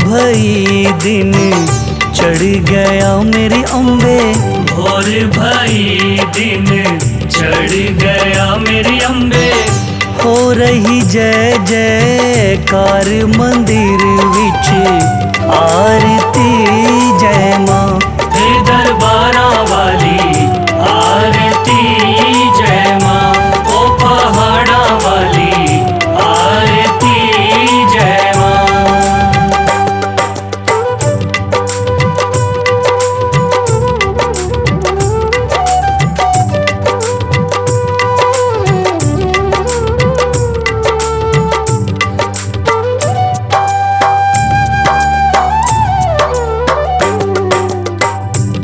भई दिन चढ़ गया मेरी अम्बे। भोर भई दिन चढ़ गया मेरी अम्बे। हो रही जय जयकार मंदिर विच आरती जय माँ। हे दरबारा वाली आरती जय माँ। ओ पहाड़ा वाली आरती जय माँ।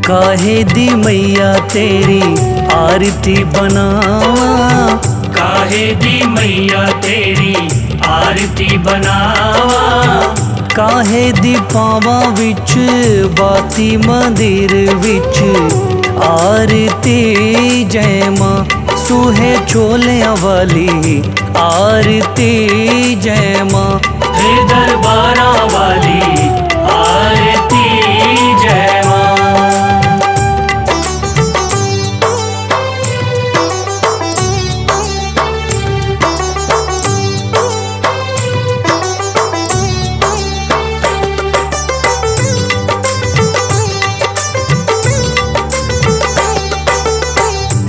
काहे दी मैया तेरी आरती बनावा। काहे दी मैया तेरी आरती बनावा। काहे दी पावा विच बाती मंदिर विच आरती जय माँ। सूहे चोलियां वाली आरती जय माँ। हे दरबारा वाली आरती जय माँ।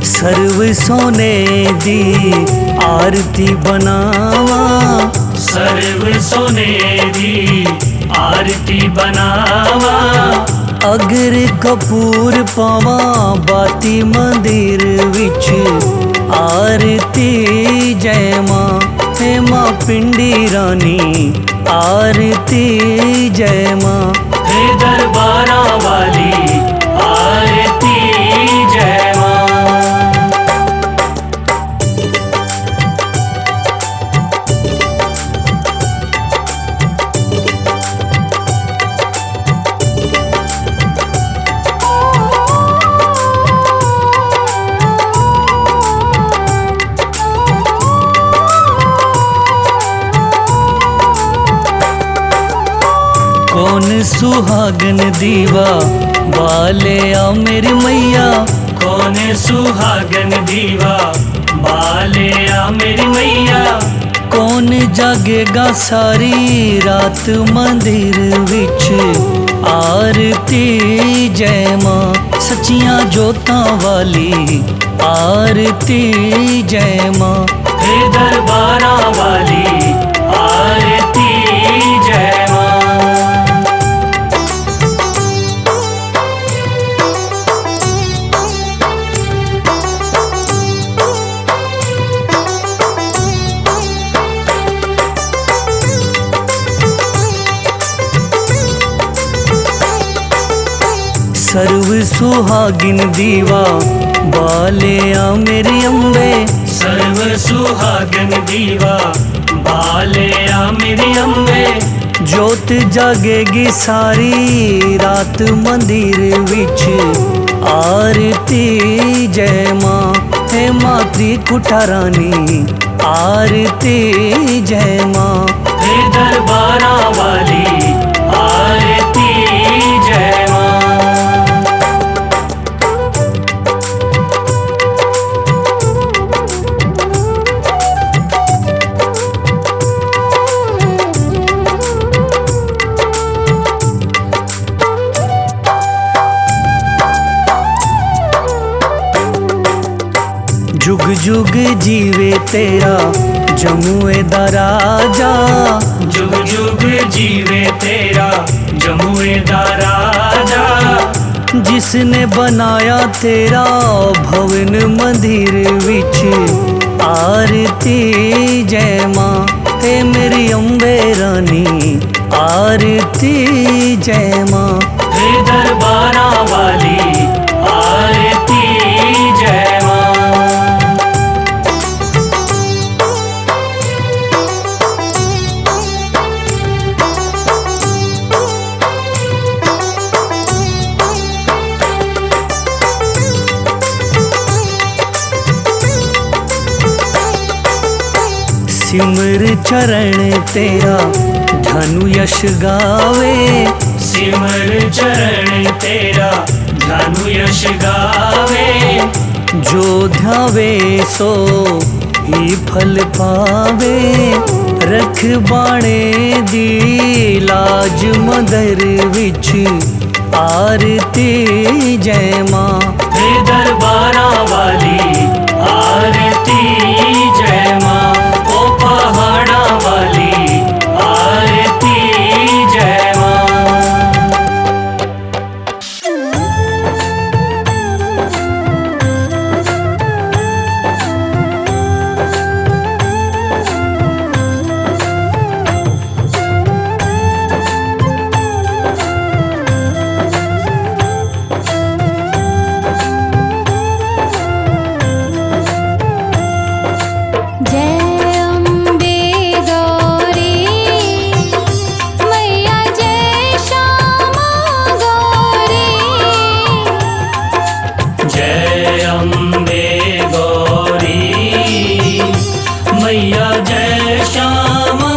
सर्व सोने दी आरती बनावा। सर्व सोने दी आरती बनावा। अगर कपूर पावा बाती मंदिर विच आरती जय माँ। हे माँ पिंडी रानी आरती जय माँ। हे दरबारा वाली आरती जय माँ। कौन सुहागन दीवा बाले आ मेरी मैया। कौन सुहागन दीवा बाले आ मेरी मैया। कौन जागेगा सारी रात मंदिर विच आरती जय माँ। सच्चियां जोतां वाली आरती जय माँ। हे दरबारा वाली आरती जय माँ। सर्व सुहागिन दीवा बाले आ मेरी अम्बे। सर्व सुहागन दीवा बाले आ मेरी अम्बे। जोत जागेगी सारी रात मंदिर विच आरती जय माँ। हे माँ त्रिकुटा रानी आरती जय माँ। हे दरबारा वाली आरती जय माँ। जुग जुग जीवे तेरा जमुए दा राजा। जुग जुग जीवे तेरा जमुए दा राजा। जिसने बनाया तेरा भवन मंदिर विच आरती जय माँ। हे मेरी अम्बे रानी आरती जय माँ। हे दरबारा वाली आरती जय माँ। सिमर चरण तेरा धनु यश गावे। सिमर चरण तेरा धनु यश गावे। जो ध्यावे सो ही फल पावे। रख बाणे दी लाज मदर विच आरती जय मां। हे दरबारा वाली आरती जय मां। ओ पहाड़ा वाली आरती जय मां। जय अम्बे गौरी मैया जय श्यामा गौरी। जय अम्बे गौरी मैया जय श्यामा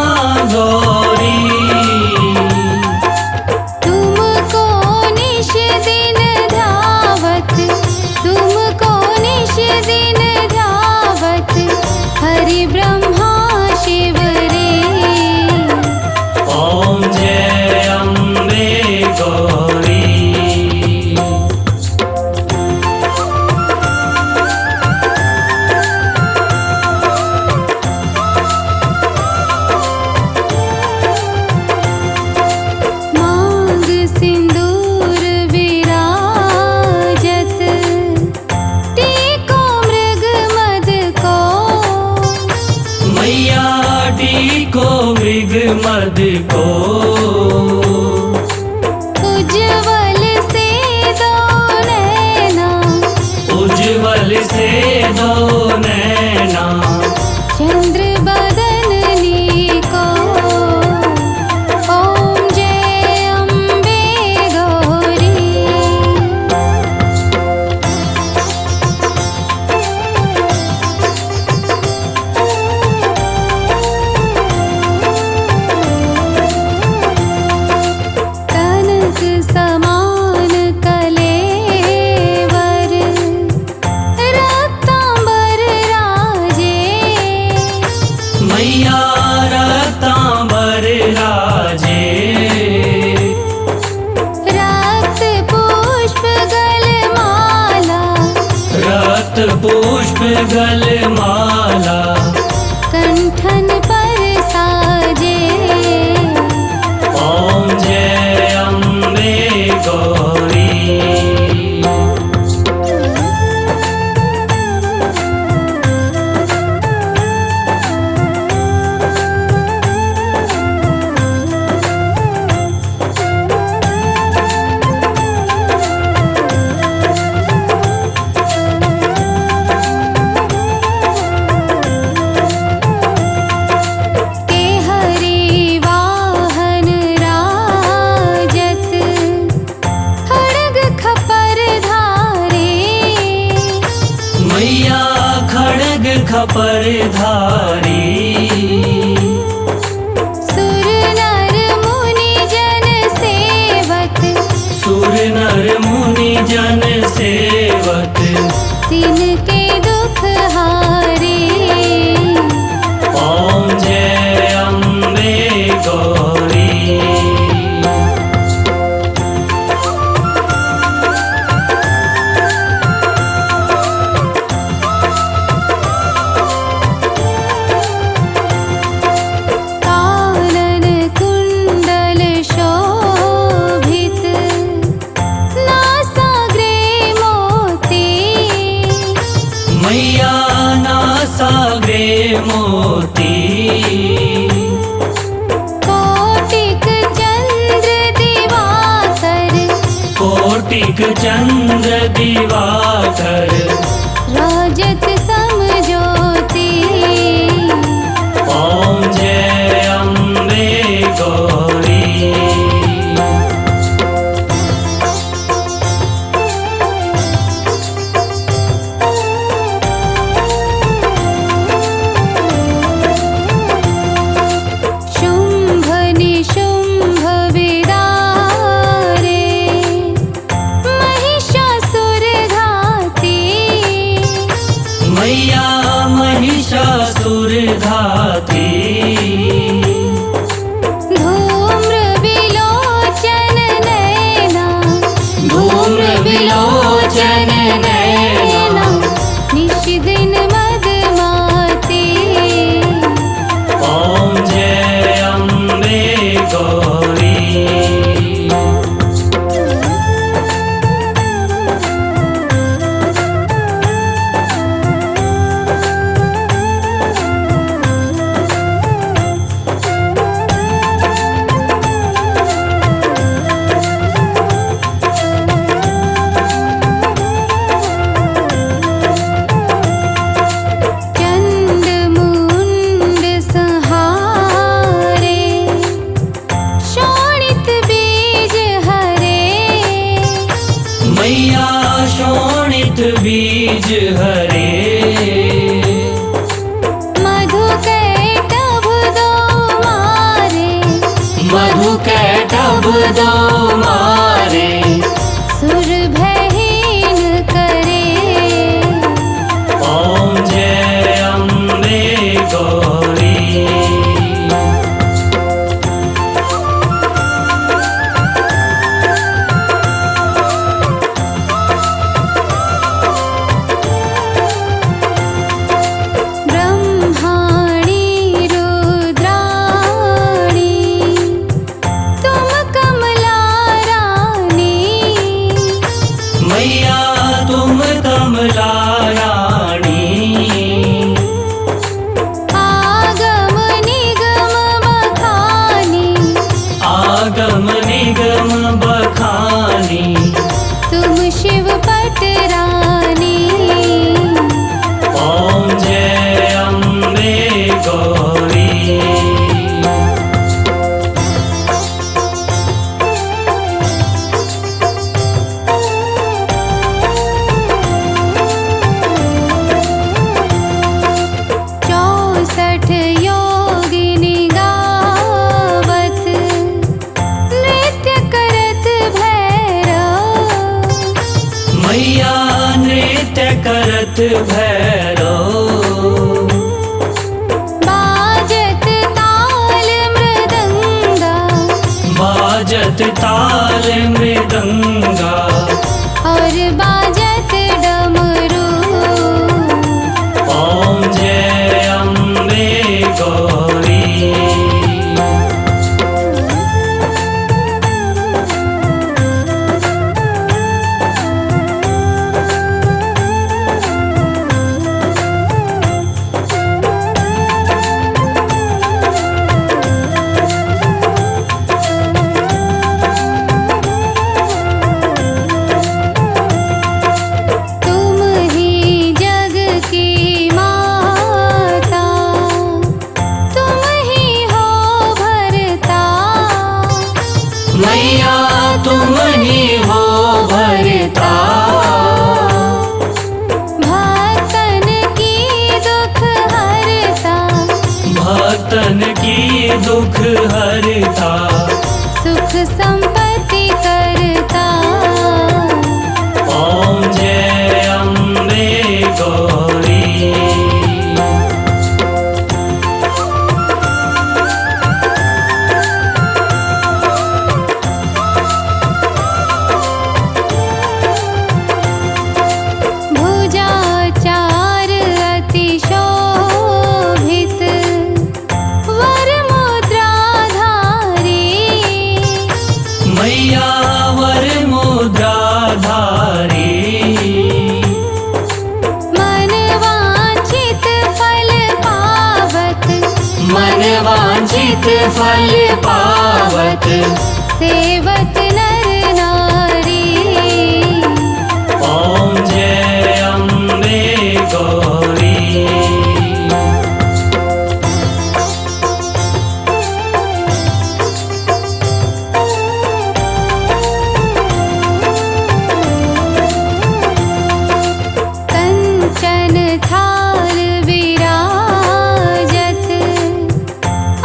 गौरी। तुमको निश दिन ध्यावत, तुमको निश दिन ध्यावत हरि ब्रह्मा शिव रे। ओम जय अम्बे गौरी। मांग सिंदूर विराजत, टीको मृग मद को। मैया टीको मृग मद को। उज्ज्वल से दो नैना, उज्ज्वल से दो नैना। चंद्र बदननी को। ओम जय अम्बे गौरी। कनक समान कलेवर, रत्तांबर राजे। मैया रतांबर राजे। रक्त पुष्प गलमाला, रत पुष्प गलमाला। कंठन पर साजे। ओम जय अम्बे गौरी। के हरि वाहन राजत, खड्ग खपर धारे। मैया खड्ग खपर धारी। सुर नर मुनि जन सेवक, सुर नर मुनि जन सेवक। तिनके दुख हारे। ओम जय अम्बे गौरी। कानन कुंडल शोभित, नासाग्रे मोती। मैया नासाग्रे मोती। कोटिक चंद्र दिवाकर, कोटिक चंद्र दिवाकर। राजत सम ज्योति। ओम जय अम्बे गौरी। विलोचन नैना निश दिन मदमाती। ओम जय अम्बे गौरी। मैया शोणित बीज हरे। मधु कैटभ दो मारे। मधु कैटभ दो मारे। सुर भयहीन करे। ओम जय अम्बे गौरी। मैया तुम कमला रानी। आगम निगम बखानी। आगम निगम बखानी। तुम शिव पटरानी। ओम जय अम्बे गौरी। योगिनी गावत नृत्य करत भैरव। मैया नृत्य करत भैरव। बाजत ताल मृदंगा। बाजत ताल मृदंगा। और बाजत डमरू। ओम जय अम्बे गौरी। तुम ही जग की माता। तुम ही हो भरता। मैया तुम ही हो भरता। भक्तन की दुख हरता। भक्तन की दुख हरता। सुख संपत्ति करता। ओम जय अम्बे गौरी। भुजाचार अति शोभित वर मुद्राधारी। मैया वर मुद्राधारी। मन वांछित फल पावत। मन वांछित फल पावत। सेवत नर नारी। ओम जय अम्बे गौरी। कंचन थाल विराजत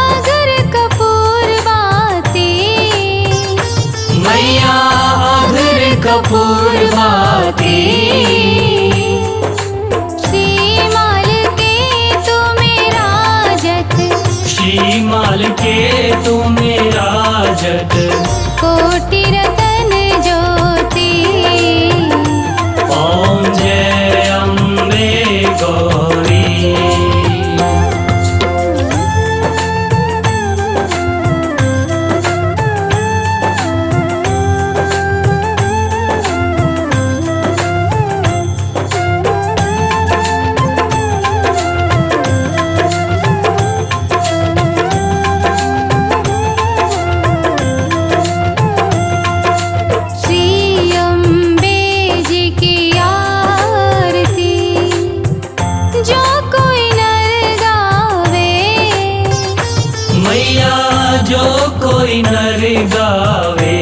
अगर कपूर बाती। मैया अघर कपूर बाती। श्रीमाल के तुम्हें राजत। श्रीमाल के तुम्हें राजत। कोटि रतन ज्योति। मैया जो कोई नर गावे,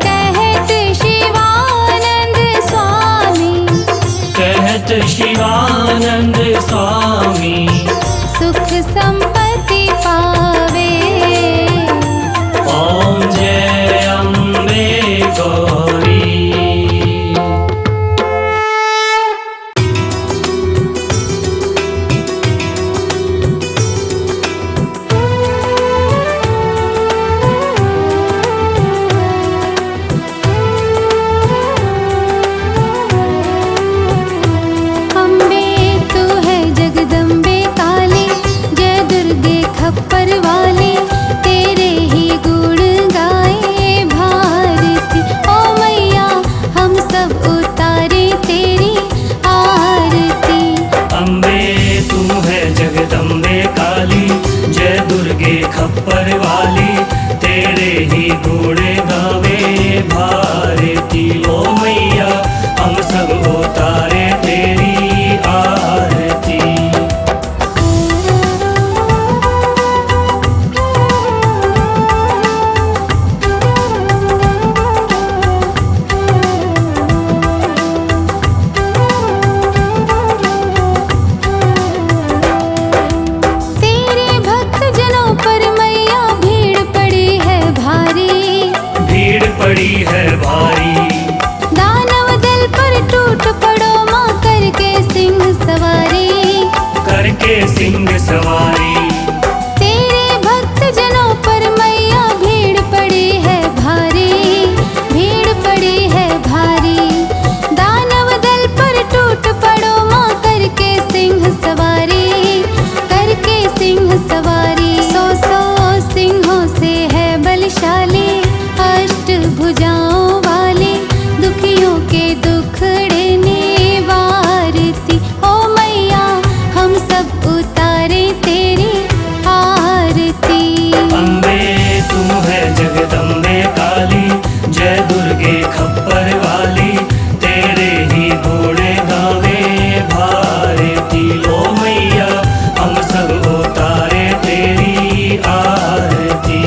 कहत शिवानंद स्वामी, कहत शिवानंद स्वामी, सुख संपत्ति पावे। ओम जय अम्बे गौरी। अम्बे तू है जगदम्बे काली, जय दुर्गे खप्पर वाली, तेरे ही गुण गाए भारती। ओ मैया हम सब उतारे तेरी आरती। अम्बे तू है जगदम्बे काली, जय दुर्गे खप्पर वाली, तेरे ही गुण गावे भारती। ओ मैया हम सब उतारे तेरी आरती। तेरे भक्त जनों पर मैया भीड़ पड़ी है भारी, भीड़ पड़ी है भारी, दानव दल पर टूट पड़ो माँ करके सिंह सवारी, करके सिंह सवारी। तेरे भक्त जनों पर मैया भीड़ पड़ी है भारी, भीड़ पड़ी है भारी, दानव दल पर टूट पड़ो माँ करके सिंह सवारी, करके सिंह सवारी। सौ सौ सिंहों से है बलशाली, अष्ट भुजाओं वाली, दुखियों के दुखड़े निवारती। ओ मैया हम सब उतारे तेरी आरती। अम्बे तू है जगदम्बे काली, जय दुर्गे खप्पर वाली, तेरे ही गुण गावे भारती। ओ मैया हम सब उतारे तेरी आरती।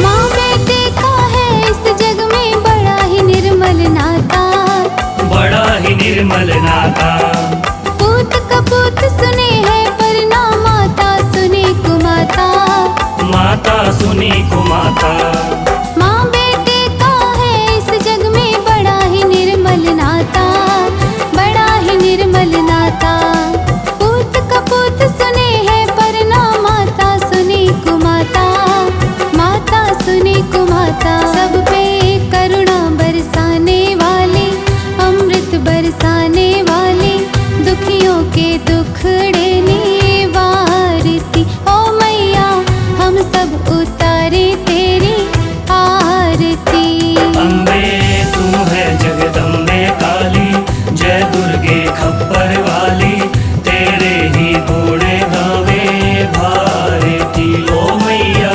माँ बेटे का है इस जग में बड़ा ही निर्मल नाता, बड़ा ही निर्मल नाता, पूत कपूत सुने है पर ना माता सुने कुमाता, माता सुनी कुमाता। माँ बेटे का है इस जग में बड़ा ही निर्मल नाता, बड़ा ही निर्मल नाता, पूत कपूत सुने है पर ना माता सुनी कुमाता, माता सुनी कुमाता। सब पे करुणा बरसाने वाली, अमृत बरसाने वाली, दुखियों के दुखड़े निवारती। ओ मैया हम सब उतारे तेरी आरती। अम्बे तू है जगदम्बे काली, जय दुर्गे खप्पर वाली, तेरे ही गुण गावे भारती। ओ मैया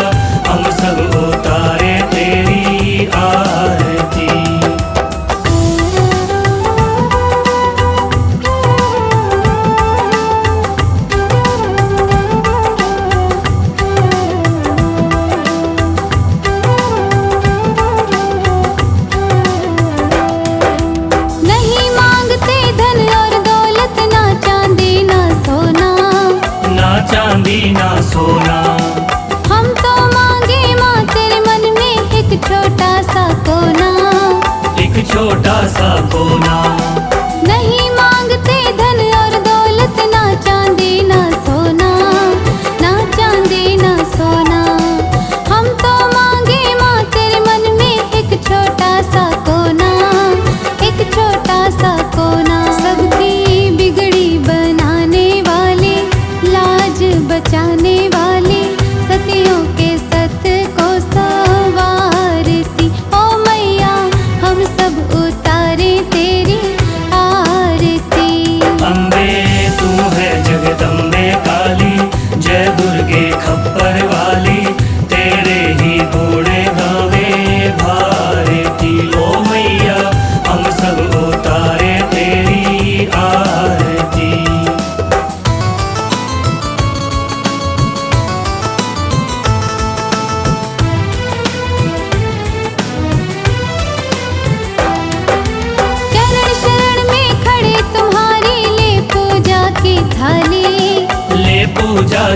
हम सब उतारे तेरी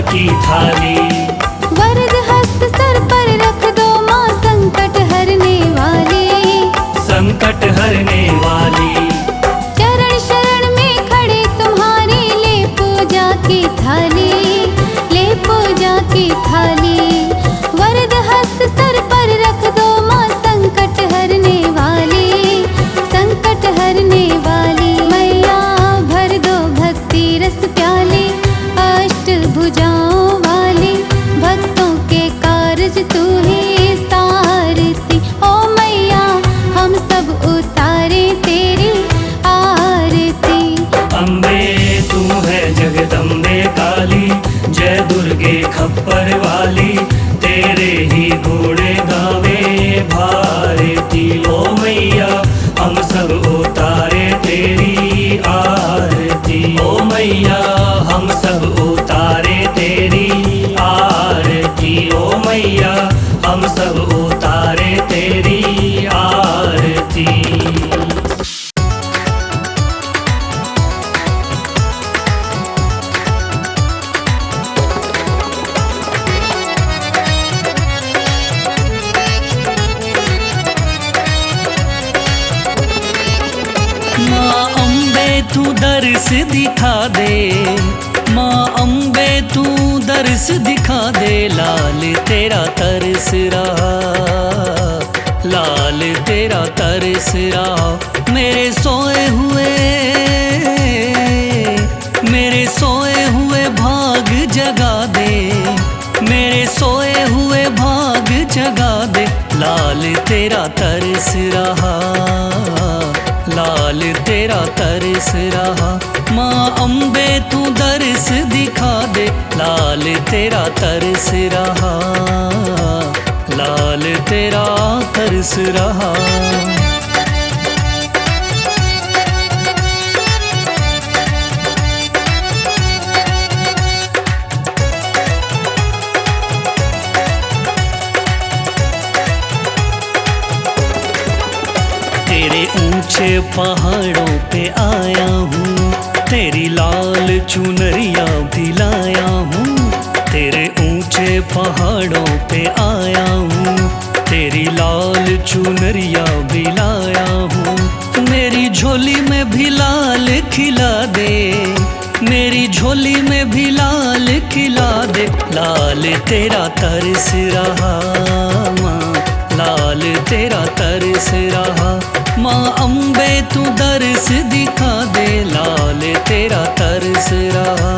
की थाली। वरद हस्त सर पर रख दो माँ संकट हरने वाली। संकट हरने वाली। चरण शरण में खड़े तुम्हारी ले पूजा की थाली। ले पूजा की थाली। वरद हस्त सर पर रख दो माँ संकट हरने वाली। संकट हरने वाली मैया भर दो भक्ति रस प्याली। अष्ट भुजाओं वाली भक्तों के कारज तू ही सारती। ओ मैया हम सब उतारे तेरी आरती। अम्बे तू है जगदम्बे काली, जय दुर्गे खप्पर वाली। तेरे ही घोड़े गावे भारती। ओ मैया हम सब उतारे तेरी आरती। ओ मैया हम सब उतारे तेरी आरती। ओ मैया हम सब उतारे तेरी आरती। माँ अम्बे तू दर्श दिखा दे, माँ अम्बे तू दर्श दिखा दे। लाल तेरा तरस रहा, लाल तेरा तरस रहा। मेरे सोए हुए भाग जगा दे, मेरे सोए हुए भाग जगा दे। लाल तेरा तरस रहा, लाल तेरा तरस रहा। माँ अम्बे तू दर्श दिखा दे। लाल तेरा तरस रहा, लाल तेरा तरस रहा। तेरे ऊंचे पहाड़ों पे आया हूँ, तेरी लाल चुनरिया भी लाया हूँ। तेरे ऊंचे पहाड़ों पे आया हूँ, तेरी लाल चुनरिया भी लाया हूँ। मेरी झोली में भी लाल खिला दे, मेरी झोली में भी लाल खिला दे। लाल तेरा तरस रहा माँ, लाल तेरा तरस रहा। माँ अम्बे तू दर्श दिखा दे। लाल तेरा तरस रहा।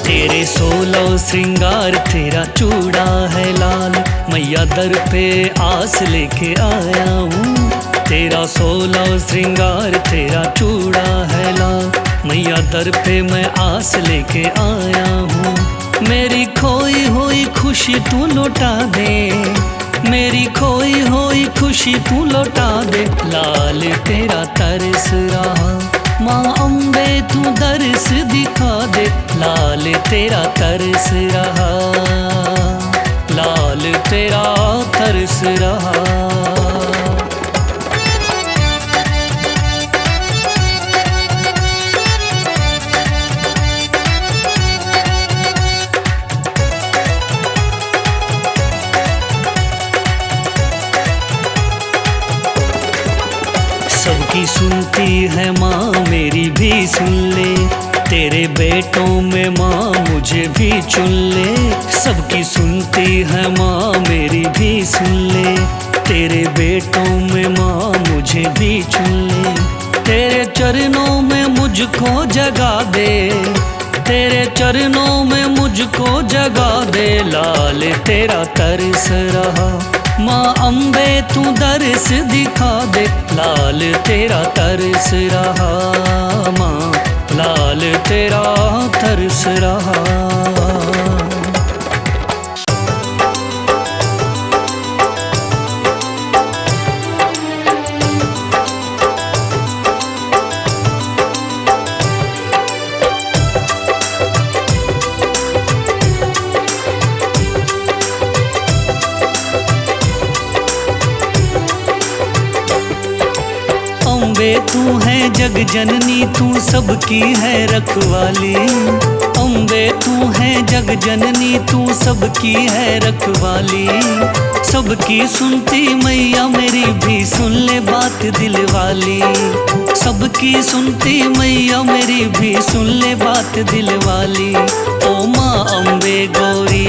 तेरे 16 श्रृंगार तेरा चूड़ा है लाल। मैया दर पे आस लेके आया हूँ। तेरा 16 श्रृंगार तेरा चूड़ा है लाल। मैया दर पे मैं आस लेके आया हूँ। मेरी खोई हुई खुशी तू लौटा दे, मेरी खोई हुई खुशी तू लौटा दे। लाल तेरा तरस रहा माँ अम्बे तू दर्श दिखा दे। लाल तेरा तरस रहा, लाल तेरा तरस रहा। सबकी सुनती है माँ मेरी भी सुन ले। तेरे बेटों में माँ मुझे भी चुन ले। सबकी सुनती है माँ मेरी भी सुन ले। तेरे बेटों में माँ मुझे भी चुन ले। तेरे चरणों में मुझको जगा दे, तेरे चरणों में मुझको जगा दे। लाल तेरा तरस रहा माँ अम्बे तू दर्श दिखा दे। लाल तेरा तरस रहा माँ, लाल तेरा तरस रहा। अम्बे तू है जग जननी, तू सबकी है रखवाली। अम्बे तू है जग जननी, तू सबकी है रखवाली। सबकी सुनती मैया मेरी भी सुन ले बात दिल वाली। सबकी सुनती मैया मेरी भी सुन ले बात दिल वाली। ओ माँ अम्बे गौरी,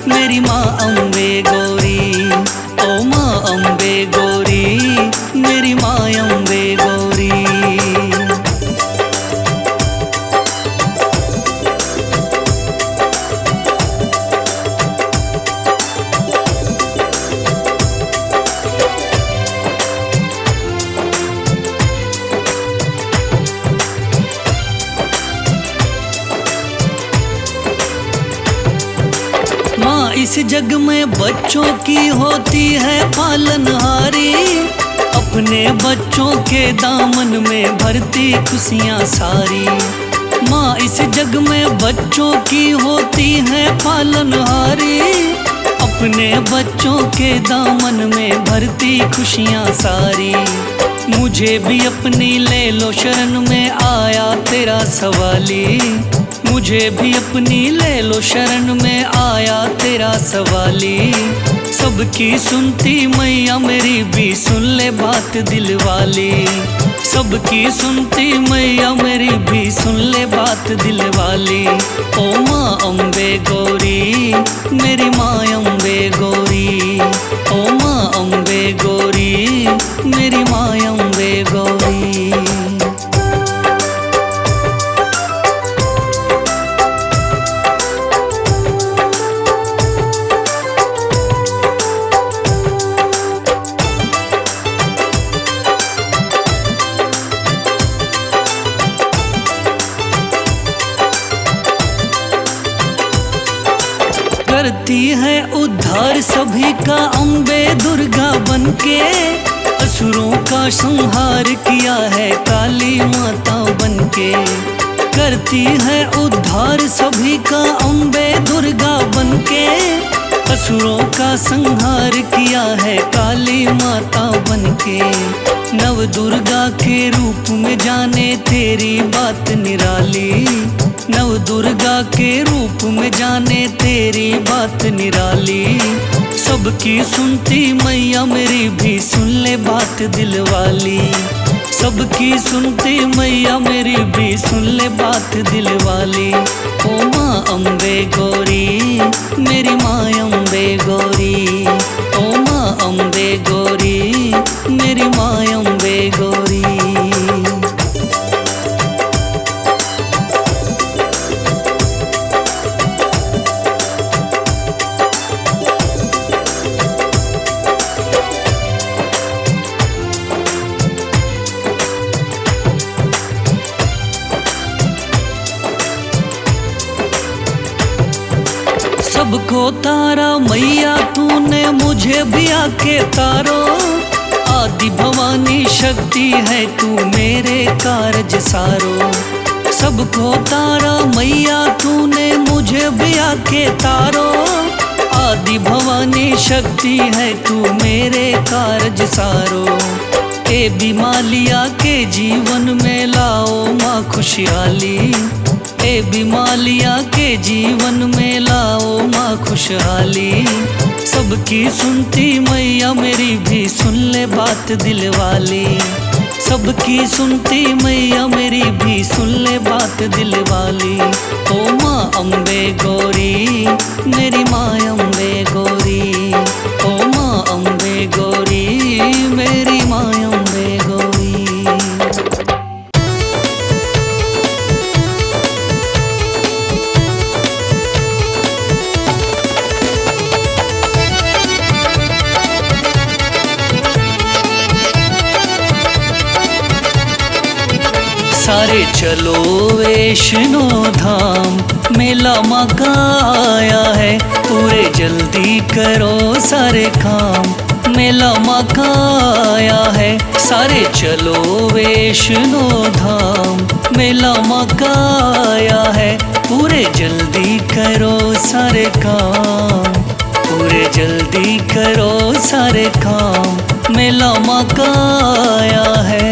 मेरी माँ अम्बे गौरी। ओ माँ अम्बे गौरी, मेरी माँ अम्बे गौरी। माँ इस जग में बच्चों की होती है पालनहारी। अपने बच्चों के दामन में भरती खुशियाँ सारी। माँ इस जग में बच्चों की होती है पालनहारी। अपने बच्चों के दामन में भरती खुशियाँ सारी। मुझे भी अपनी ले लो शरण में आया तेरा सवाली। मुझे भी अपनी ले लो शरण में आया तेरा सवाली। सबकी सुनती मैया मेरी भी सुन ले बात दिल वाली। सबकी सुनती मैया मेरी भी सुन ले बात दिल वाली। ओ माँ अम्बे गौरी, मेरी माँ अम्बे गौरी। ओ माँ अम्बे गौरी, मेरी माँ अम्बे गौरी। करती है उद्धार सभी का अम्बे दुर्गा बनके। असुरों का संहार किया है काली माता बनके। करती है उद्धार सभी का अम्बे दुर्गा बनके। असुरों का संहार किया है काली माता बनके। नव दुर्गा के रूप में जाने तेरी बात निराली। नव दुर्गा के रूप में जाने तेरी बात निराली। सबकी सुनती मैया मेरी भी सुन ले बात दिल वाली। सबकी सुनती मैया मेरी भी सुन ले बात दिल वाली। ओ माँ अम्बे गौरी, मेरी माँ अम्बे गौरी। ओ माँ अम्बे गौरी, मेरी माँ अम्बे गौरी। सबको तारा मैया तूने मुझे भी आके तारो। आदि भवानी शक्ति है तू मेरे कारज सारो। सबको तारा मैया तूने मुझे भी आके तारो। आदि भवानी शक्ति है तू मेरे कारज सारो। ए बीमालिया के जीवन में लाओ माँ खुशहाली। ए बीमालिया के जीवन में लाओ माँ खुशहाली। सबकी सुनती मैया मेरी भी सुन ले बात दिल वाली। सबकी सुनती मैया मेरी भी सुन ले बात दिल वाली। ओ माँ अम्बे गौरी, मेरी माँ अम्बे गौरी। ओ माँ अम्बे गौरी, मेरी माँ अम्बे गौरी। सारे चलो वैष्णो धाम, मेला माँ का आया है। पूरे जल्दी करो सारे काम, मेला माँ का आया है। सारे चलो वैष्णो धाम, मेला माँ का आया है। पूरे जल्दी करो सारे काम, पूरे जल्दी करो सारे काम, मेला माँ का आया है।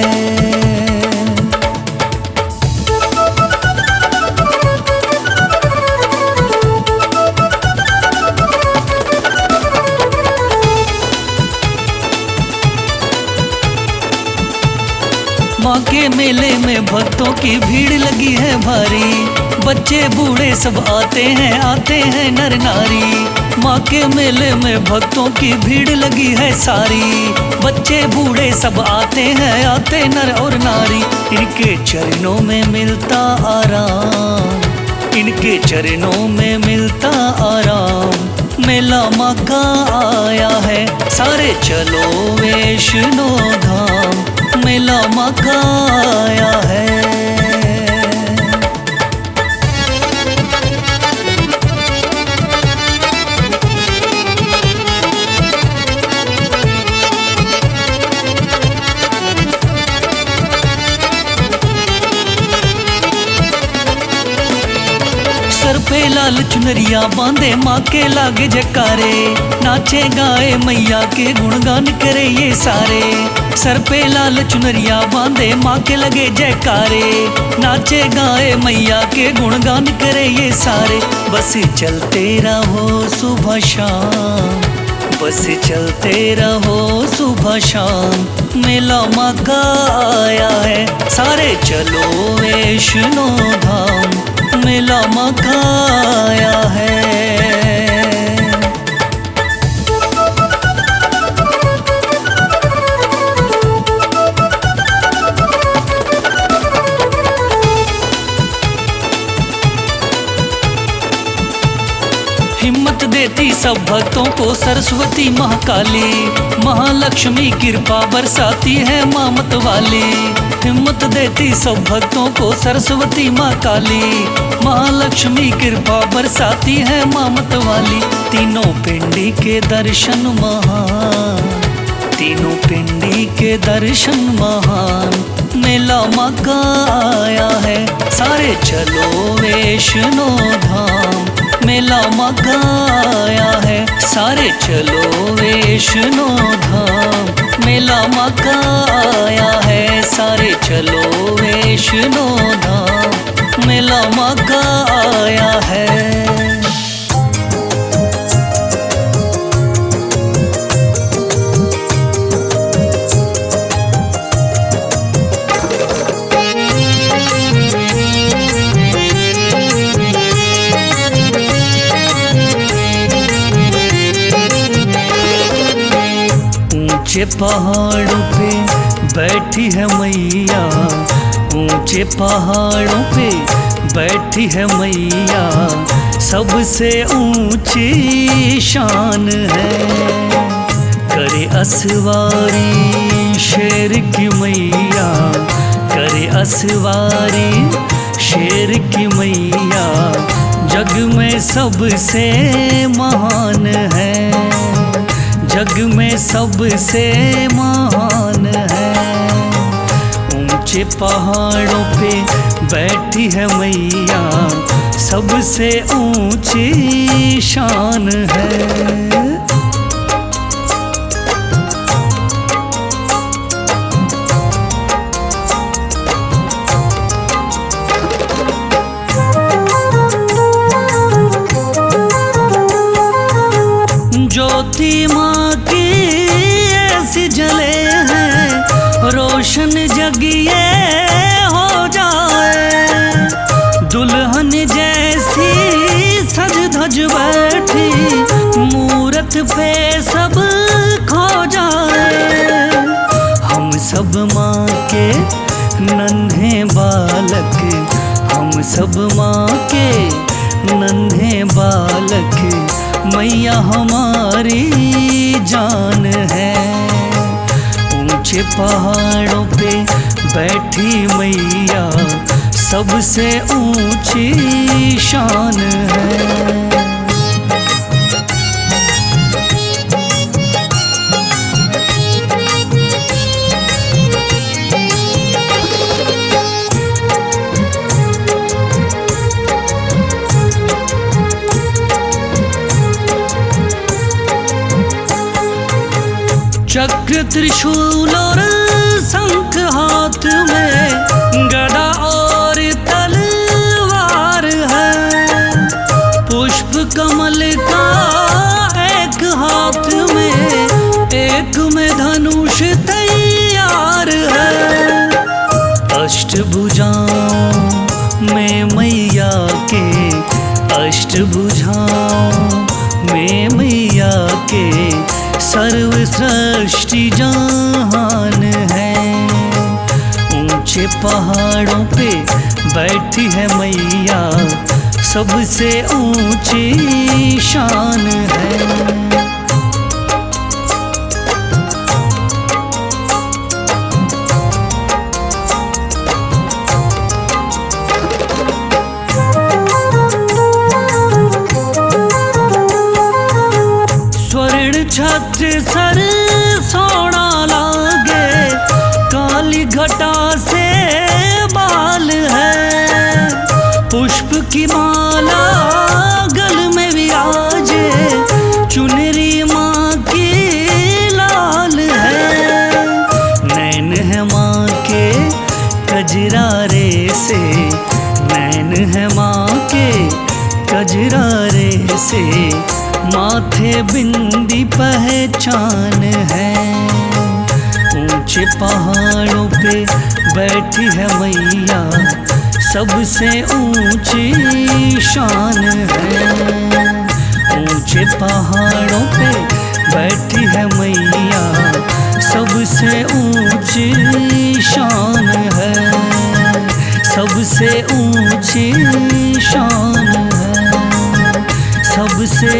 माँ के मेले में भक्तों की भीड़ लगी है भारी, बच्चे बूढ़े सब आते हैं नर नारी। माँ के मेले में भक्तों की भीड़ लगी है सारी, बच्चे बूढ़े सब आते हैं नर और नारी। इनके चरणों में मिलता आराम, इनके चरणों में मिलता आराम। मेला माँ का आया है, सारे चलो वैष्णो धाम। मेला माँ का आया है। सर पे लाल चुनरिया बांधे माँ के लागे जकारे, नाचे गाए मैया के गुणगान करे ये सारे। सर पे लाल चुनरिया बांधे माँ के लगे जयकारे, नाचे गाए मैया के गुणगान करे ये सारे। बस चलते रहो सुबह शाम, बस चलते रहो सुबह शाम। मेला माँ का आया है, सारे चलो वैष्णो धाम। मेला माँ का आया है। हिम्मत देती सब भक्तों को सरस्वती महाकाली, महालक्ष्मी कृपा बरसाती है माँ मतवाली। हिम्मत देती सब भक्तों को सरस्वती महाकाली, महालक्ष्मी कृपा बरसाती है माँ मतवाली। तीनों पिंडी के दर्शन महान, तीनों पिंडी के दर्शन महान। मेला माँ का आया है, सारे चलो वैष्णो धाम। मेला माँ का आया है, सारे चलो वैष्णो धाम। मेला माँ का आया है, सारे चलो वैष्णो धाम। मेला माँ का आया है। ऊंचे पहाड़ों पे बैठी है मैया, ऊंचे पहाड़ों पे बैठी है मैया। सबसे ऊंची शान है, करे असवारी शेर की मैया, करे असवारी शेर की मैया। जग में सबसे महान है, जग में सबसे महान है। ऊंचे पहाड़ों पे बैठी है मैया, सबसे ऊंची शान है। ज्योति माँ की ऐसी जले हैं, रोशन जग ये हो जाए। दुल्हन जैसी सज धज बैठी, मूरत पे सब खो जाए। हम सब माँ के नन्हे बालक, हम सब माँ के नन्हे बालक। मैया हमारी जान है, ऊंचे पहाड़ों पे बैठी मैया, सबसे ऊंची शान है। चक्र त्रिशूल और शंख हाथ में, गदा और तलवार है। पुष्प कमल का एक हाथ में, एक में धनुष तैयार है। अष्टभुजाओं में मैया के, अष्टभुजाओं में मैया के सर्व सृष्टि जहान है। ऊंचे पहाड़ों पे बैठी है मैया, सबसे ऊंची शान है। छत्र सर सोना लागे, काली घटा से बाल है। पुष्प की माला गल में विराजे, चुनरी माँ की लाल है। नैन है माँ के कजरारे से, नैन है माँ के कजरारे से, माथे बिंदी पहचान है। ऊंचे पहाड़ों पे बैठी है मैया, सबसे ऊंची शान है। ऊंचे पहाड़ों पे बैठी है मैया, सबसे ऊंची शान है। सबसे ऊंची शान है, सबसे